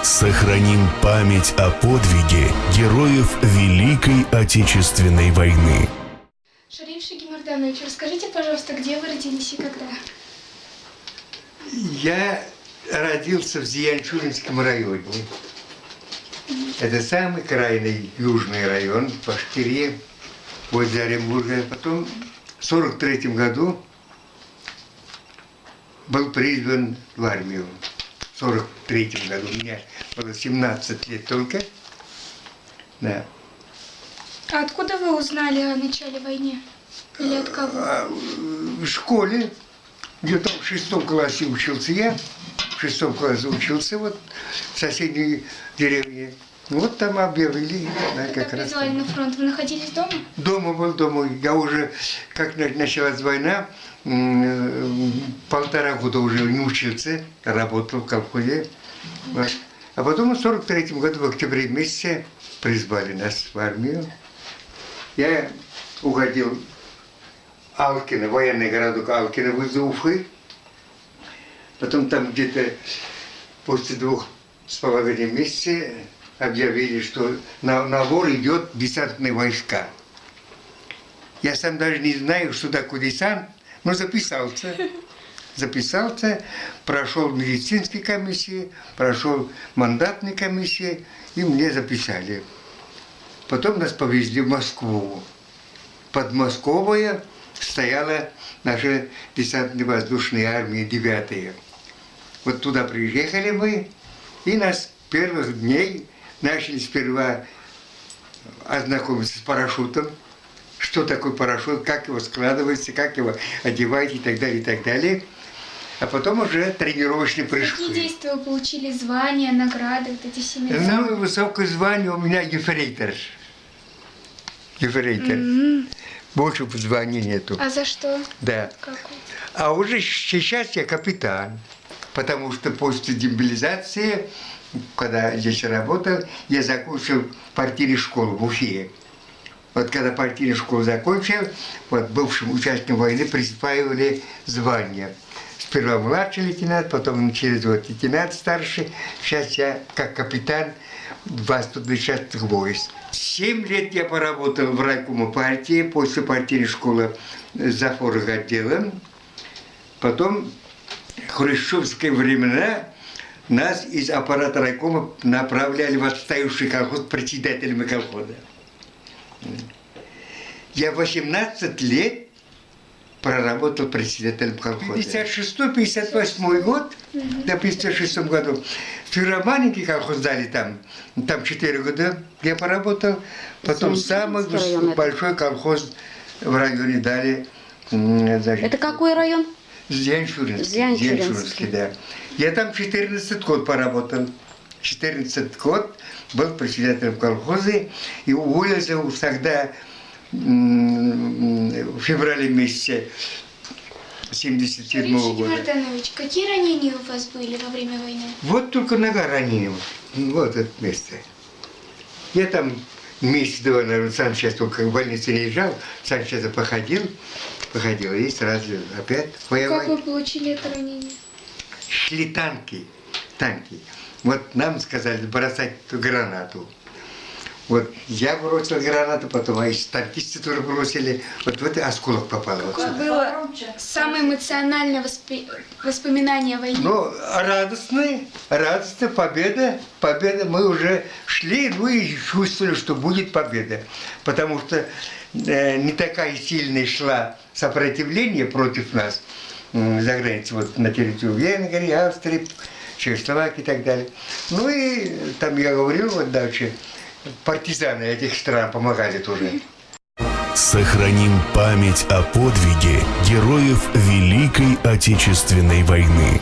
Сохраним память о подвиге героев Великой Отечественной войны. Шариф Шагимарданович, расскажите, пожалуйста, где вы родились и когда? Я родился в Зиянчуринском районе. Это самый крайний южный район, в Башкирии, возле Оренбурга. Потом в 1943 году был призван в армию. В 1943 году мне было 17 лет только. Да. А откуда вы узнали о начале войны? Или от кого? В школе, где-то в 6 классе учился я. В 6 классе учился вот в соседней деревне. Вот там объявили, да, как раз. Призвали на фронт. Вы находились дома? Дома был, дома. Я уже, как началась война, 1,5 года уже не учился, работал в колхозе. Вот. А потом в 1943 году, в октябре месяце, призвали нас в армию. Я уходил в Алкино, военный городок Алкино возле Уфы. Потом там где-то после 2,5 месяца объявили, что на набор идет десантные войска. Я сам даже не знаю, что такое десант, но записался. Записался, прошел медицинские комиссии, прошел мандатные комиссии, и мне записали. Потом нас повезли в Москву. Подмосковье стояла наша десантно-воздушная армия 9-я. Вот туда приехали мы, и нас с первых дней начали сперва ознакомиться с парашютом, что такое парашют, как его складывается, как его одевать и так далее, и так далее. А потом уже тренировочные прыжки. Какие действия вы получили, звания, награды, вот эти все награды? Самое высокое звание у меня ефрейтор. Ефрейтор. Больше звания нету. А за что? Да. Какой? А уже сейчас я капитан. Потому что после демобилизации, когда здесь работал, я закончил партийную школу в Уфе. Вот когда партийную школу закончил, вот бывшим участникам войны присваивали звание. Сперва младший лейтенант, потом через год лейтенант старший. Сейчас я как капитан 20-х войск. 7 лет я поработал в райкоме партии, после партийной школы за отделом. Потом в хрущевские времена нас из аппарата райкома направляли в отстающий колхоз председателями колхоза. Я 18 лет проработал председателем колхоза. 56-58 год, до 56 году, в Ферроманенке колхоз дали там 4 года я поработал, потом самый большой колхоз в районе дали. Значит, это какой район? Зиянчуринский, да. Я там 14 год поработал. 14 год был председателем колхоза и уволился тогда в феврале месяце 1977 года. Шариф Шагимарданович, какие ранения у вас были во время войны? Вот только нога ранена. Вот это место. Я там месяц-два, наверное, сам сейчас только в больнице не лежал, сам сейчас походил, и сразу опять воевать. Как вы получили это ранение? Шли танки. Вот нам сказали бросать эту гранату. Вот я бросил гранату, потом танкисты тоже бросили. Вот в этот осколок попал. Какое было самое эмоциональное воспоминание о войне? Ну, радостная победа. Мы уже шли, ну и чувствовали, что будет победа. Потому что не такая сильная шла сопротивление против нас за границей, вот на территории Венгрии, Австрии, Чехословакии и так далее. Ну и там я говорил, вот дальше, партизаны этих стран помогали тоже. Сохраним память о подвиге героев Великой Отечественной войны.